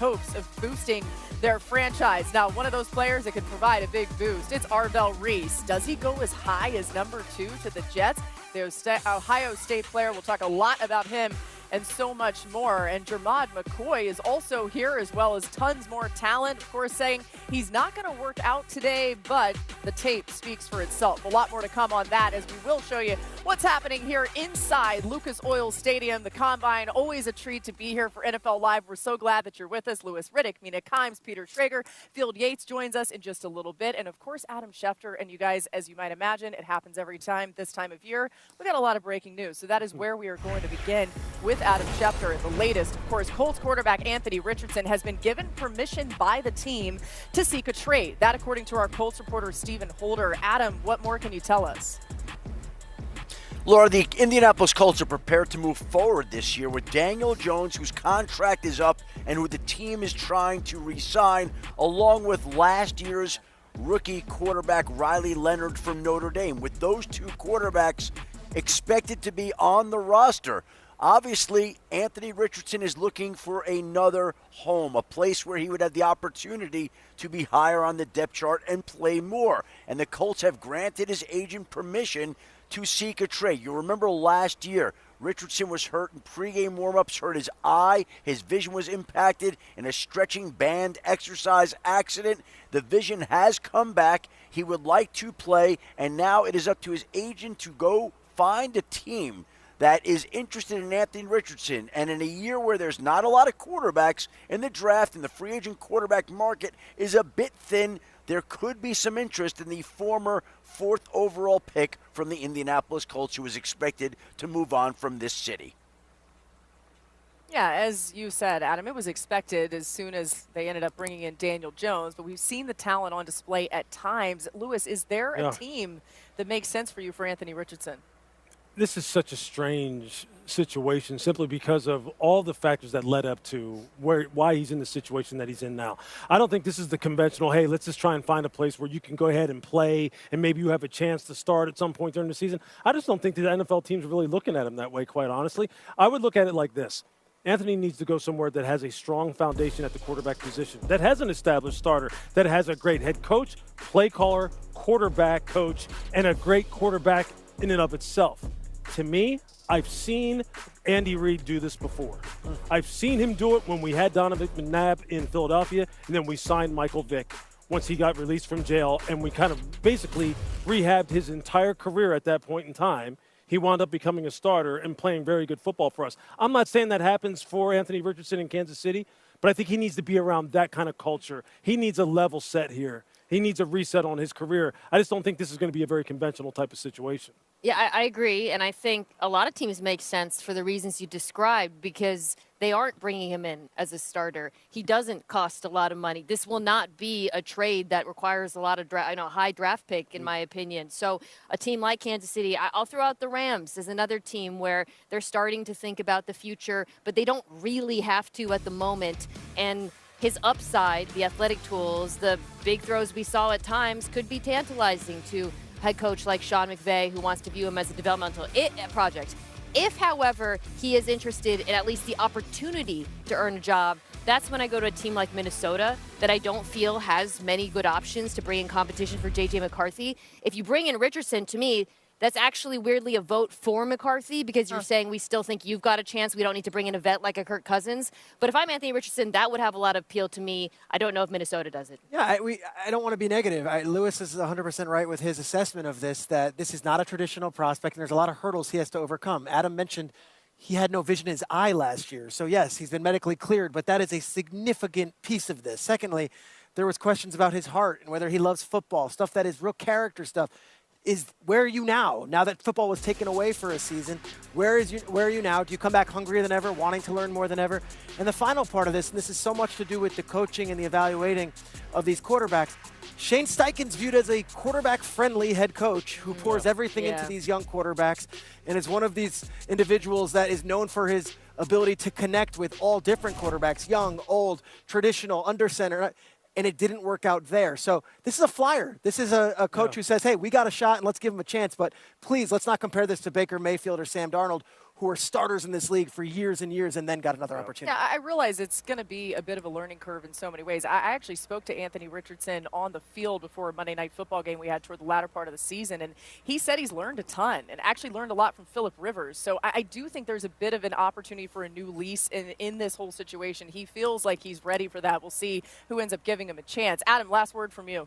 hopes of boosting their franchise. Now, one of those players that can provide a big boost, it's Arvell Reese. Does he go as high as number 2 to the Jets? The Ohio State player, we'll talk a lot about him and so much more. And Jermod McCoy is also here, as well as tons more talent. Of course, saying he's not going to work out today, but the tape speaks for itself. A lot more to come on that, as we will show you what's happening here inside Lucas Oil Stadium. The Combine, always a treat to be here for NFL Live. We're so glad that you're with us. Louis Riddick, Mina Kimes, Peter Schrager, Field Yates joins us in just a little bit. And of course, Adam Schefter. And you guys, as you might imagine, it happens every time this time of year. We got a lot of breaking news. So that is where we are going to begin with Adam Schefter. The latest, of course, Colts quarterback Anthony Richardson has been given permission by the team to seek a trade. That, according to our Colts reporter, Stephen Holder. Adam, what more can you tell us? Laura, the Indianapolis Colts are prepared to move forward this year with Daniel Jones, whose contract is up and who the team is trying to re-sign, along with last year's rookie quarterback Riley Leonard from Notre Dame. With those two quarterbacks expected to be on the roster, obviously, Anthony Richardson is looking for another home, a place where he would have the opportunity to be higher on the depth chart and play more. And the Colts have granted his agent permission to seek a trade. You remember last year, Richardson was hurt in pregame warmups, hurt his eye. His vision was impacted in a stretching band exercise accident. The vision has come back. He would like to play, and now it is up to his agent to go find a team that is interested in Anthony Richardson. And in a year where there's not a lot of quarterbacks in the draft and the free agent quarterback market is a bit thin, there could be some interest in the former 4th overall pick from the Indianapolis Colts, who is expected to move on from this city. Yeah, as you said, Adam, it was expected as soon as they ended up bringing in Daniel Jones, but we've seen the talent on display at times. Louis, is there a team that makes sense for you for Anthony Richardson? This is such a strange situation simply because of all the factors that led up to why he's in the situation that he's in now. I don't think this is the conventional, hey, let's just try and find a place where you can go ahead and play and maybe you have a chance to start at some point during the season. I just don't think the NFL teams are really looking at him that way, quite honestly. I would look at it like this. Anthony needs to go somewhere that has a strong foundation at the quarterback position, that has an established starter, that has a great head coach, play caller, quarterback coach, and a great quarterback in and of itself. To me, I've seen Andy Reid do this before. I've seen him do it when we had Donovan McNabb in Philadelphia, and then we signed Michael Vick once he got released from jail, and we kind of basically rehabbed his entire career at that point in time. He wound up becoming a starter and playing very good football for us. I'm not saying that happens for Anthony Richardson in Kansas City, but I think he needs to be around that kind of culture. He needs a level set here. He needs a reset on his career. I just don't think this is going to be a very conventional type of situation. Yeah, I agree, and I think a lot of teams make sense for the reasons you described because they aren't bringing him in as a starter. He doesn't cost a lot of money. This will not be a trade that requires a lot of high draft pick, in my opinion. So a team like Kansas City, I'll throw out the Rams as another team where they're starting to think about the future, but they don't really have to at the moment. And his upside, the athletic tools, the big throws we saw at times could be tantalizing to head coach like Sean McVay, who wants to view him as a developmental project. If, however, he is interested in at least the opportunity to earn a job, that's when I go to a team like Minnesota that I don't feel has many good options to bring in competition for J.J. McCarthy. If you bring in Richardson, to me, that's actually weirdly a vote for McCarthy because you're saying we still think you've got a chance. We don't need to bring in a vet like a Kirk Cousins. But if I'm Anthony Richardson, that would have a lot of appeal to me. I don't know if Minnesota does it. Yeah, I don't want to be negative. Lewis is 100% right with his assessment of this, that this is not a traditional prospect, and there's a lot of hurdles he has to overcome. Adam mentioned he had no vision in his eye last year. So, yes, he's been medically cleared, but that is a significant piece of this. Secondly, there was questions about his heart and whether he loves football, stuff that is real character stuff. Where are you now? Now that football was taken away for a season, where are you now? Do you come back hungrier than ever, wanting to learn more than ever? And the final part of this, and this is so much to do with the coaching and the evaluating of these quarterbacks, Shane Steichen's viewed as a quarterback-friendly head coach who pours everything into these young quarterbacks and is one of these individuals that is known for his ability to connect with all different quarterbacks, young, old, traditional, under center. And it didn't work out there. So this is a flyer. This is a coach who says, hey, we got a shot and let's give him a chance. But please, let's not compare this to Baker Mayfield or Sam Darnold, who are starters in this league for years and years and then got another opportunity. Yeah, I realize it's going to be a bit of a learning curve in so many ways. I actually spoke to Anthony Richardson on the field before a Monday Night Football game we had toward the latter part of the season, and he said he's learned a ton and actually learned a lot from Phillip Rivers. So I do think there's a bit of an opportunity for a new lease in this whole situation. He feels like he's ready for that. We'll see who ends up giving him a chance. Adam, last word from you.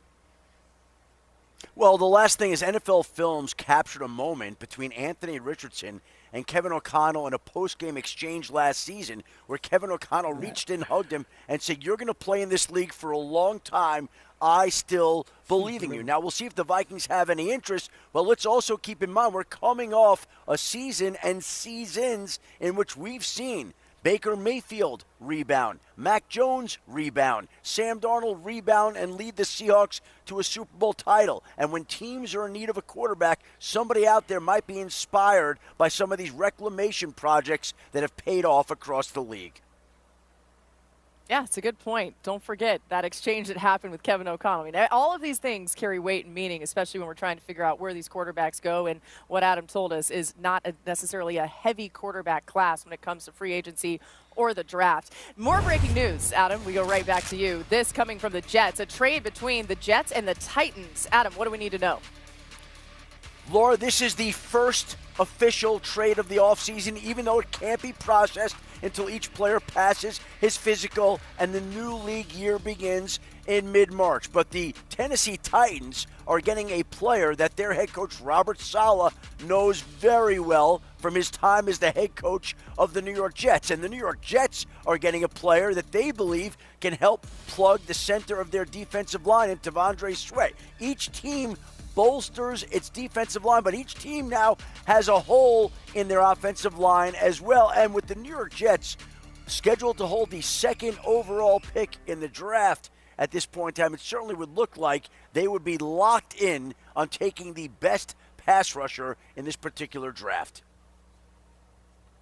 Well, the last thing is NFL Films captured a moment between Anthony Richardson and Kevin O'Connell in a post-game exchange last season where Kevin O'Connell reached in, hugged him, and said, "You're going to play in this league for a long time. I still believe in you." Now, we'll see if the Vikings have any interest. Well, let's also keep in mind we're coming off a season and seasons in which we've seen Baker Mayfield rebound, Mac Jones rebound, Sam Darnold rebound and lead the Seahawks to a Super Bowl title. And when teams are in need of a quarterback, somebody out there might be inspired by some of these reclamation projects that have paid off across the league. Yeah, it's a good point. Don't forget that exchange that happened with Kevin O'Connell. I mean, all of these things carry weight and meaning, especially when we're trying to figure out where these quarterbacks go. And what Adam told us is not necessarily a heavy quarterback class when it comes to free agency or the draft. More breaking news, Adam. We go right back to you. This coming from the Jets, a trade between the Jets and the Titans. Adam, what do we need to know? Laura, this is the first official trade of the offseason, even though it can't be processed until each player passes his physical and the new league year begins in mid-March. But the Tennessee Titans are getting a player that their head coach Robert Saleh knows very well from his time as the head coach of the New York Jets. And the New York Jets are getting a player that they believe can help plug the center of their defensive line in T'Vondre Sweat. Each team bolsters its defensive line, but each team now has a hole in their offensive line as well. And with the New York Jets scheduled to hold the second overall pick in the draft at this point in time, it certainly would look like they would be locked in on taking the best pass rusher in this particular draft.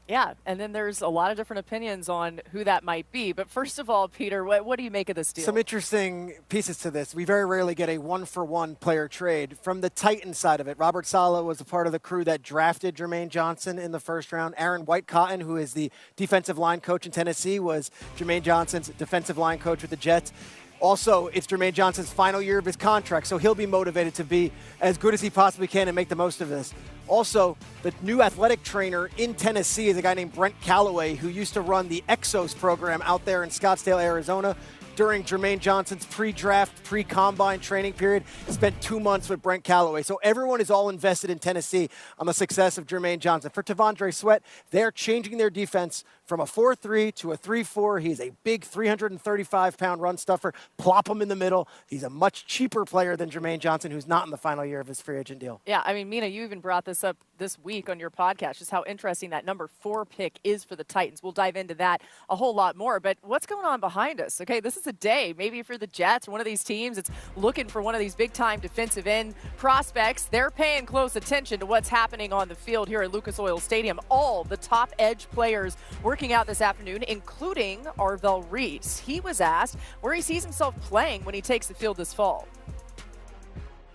Yeah, and then there's a lot of different opinions on who that might be. But first of all, Peter, what do you make of this deal? Some interesting pieces to this. We very rarely get a one-for-one player trade. From the Titans side of it, Robert Saleh was a part of the crew that drafted Jermaine Johnson in the first round. Aaron White-Cotton, who is the defensive line coach in Tennessee, was Jermaine Johnson's defensive line coach with the Jets. Also, it's Jermaine Johnson's final year of his contract, so he'll be motivated to be as good as he possibly can and make the most of this. Also, the new athletic trainer in Tennessee is a guy named Brent Callaway, who used to run the Exos program out there in Scottsdale, Arizona. During Jermaine Johnson's pre-draft, pre-combine training period, spent 2 months with Brent Callaway. So everyone is all invested in Tennessee on the success of Jermaine Johnson. For T'Vondre Sweat, they're changing their defense from a 4-3 to a 3-4. He's a big 335-pound run stuffer. Plop him in the middle. He's a much cheaper player than Jermaine Johnson, who's not in the final year of his free agent deal. Yeah, I mean, Mina, you even brought this up this week on your podcast, just how interesting that number 4 pick is for the Titans. We'll dive into that a whole lot more. But what's going on behind us? Okay, this is a day. Maybe if you're the Jets or one of these teams that's looking for one of these big-time defensive end prospects, they're paying close attention to what's happening on the field here at Lucas Oil Stadium. All the top edge players working out this afternoon, including Arvell Reese. He was asked where he sees himself playing when he takes the field this fall.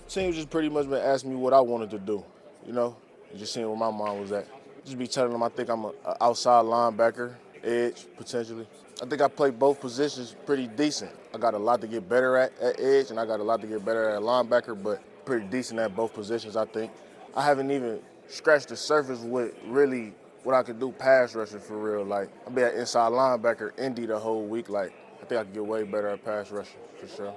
Teams just pretty much been asking me what I wanted to do, you know, and just seeing where my mind was at. Just be telling them I think I'm an outside linebacker, edge, potentially. I think I play both positions pretty decent. I got a lot to get better at edge, and I got a lot to get better at linebacker, but pretty decent at both positions, I think. I haven't even scratched the surface with really what I could do pass rushing for real. Like, I'll be an inside linebacker, Indy the whole week. Like, I think I could get way better at pass rushing for sure.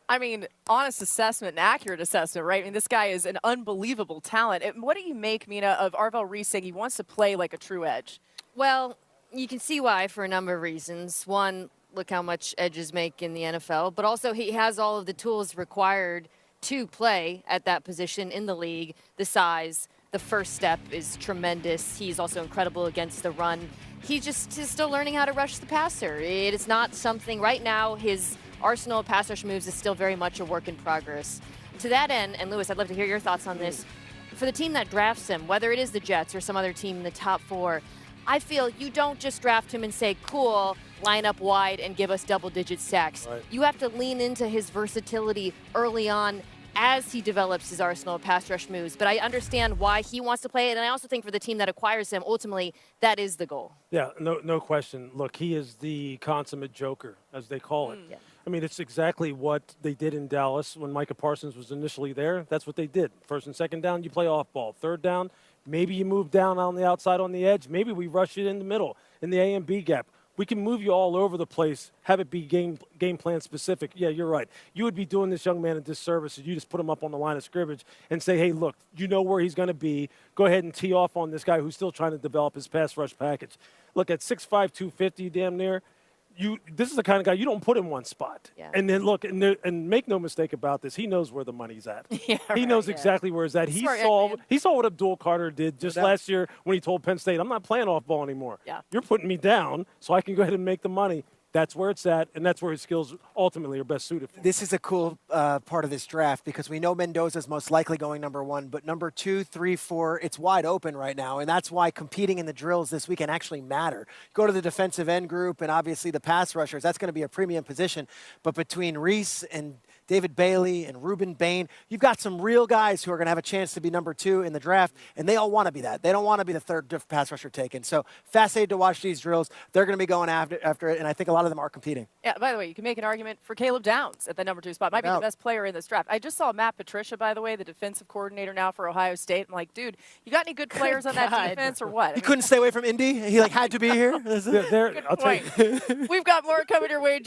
I mean, honest assessment and accurate assessment, right? I mean, this guy is an unbelievable talent. What do you make, Mina, of Arvell Reese saying he wants to play like a true edge? Well, you can see why for a number of reasons. One, look how much edges make in the NFL, but also he has all of the tools required to play at that position in the league. The size, the first step is tremendous. He's also incredible against the run. He's still learning how to rush the passer. It is not something right now. His arsenal of pass rush moves is still very much a work in progress. To that end, and Lewis, I'd love to hear your thoughts on this. For the team that drafts him, whether it is the Jets or some other team in the top 4, I feel you don't just draft him and say, cool, line up wide and give us double-digit sacks. Right. You have to lean into his versatility early on as he develops his arsenal of pass rush moves. But I understand why he wants to play it, and I also think for the team that acquires him, ultimately, that is the goal. Yeah, no question. Look, he is the consummate joker, as they call it. Yeah. I mean, it's exactly what they did in Dallas when Micah Parsons was initially there. That's what they did. First and second down, you play off ball. Third down, maybe you move down on the outside on the edge. Maybe we rush it in the middle, in the A and B gap. We can move you all over the place, have it be game plan specific. Yeah, you're right. You would be doing this young man a disservice if you just put him up on the line of scrimmage and say, hey, look, you know where he's going to be. Go ahead and tee off on this guy who's still trying to develop his pass rush package. Look, at 6'5", 250, damn near, this is the kind of guy you don't put in one spot. Yeah. And then look, and make no mistake about this, he knows where the money's at. Yeah, he knows exactly where it's at. He Smart saw man. what Abdul Carter did just last year when he told Penn State, I'm not playing off ball anymore. Yeah. You're putting me down so I can go ahead and make the money. That's where it's at, and that's where his skills ultimately are best suited for. This is a cool part of this draft because we know Mendoza's most likely going number 1, but number 2, 3, 4, it's wide open right now, and that's why competing in the drills this weekend actually matter. Go to the defensive end group and obviously the pass rushers. That's going to be a premium position, but between Reese and David Bailey and Ruben Bain, you've got some real guys who are going to have a chance to be number 2 in the draft, and they all want to be that. They don't want to be the third pass rusher taken. So fascinated to watch these drills. They're going to be going after it, and I think a lot of them are competing. Yeah, by the way, you can make an argument for Caleb Downs at the number 2 spot. Might be the best player in this draft. I just saw Matt Patricia, by the way, the defensive coordinator now for Ohio State. I'm like, dude, you got any good players on that defense or what? He couldn't stay away from Indy. He had to be here. Good point. We've got more coming your way.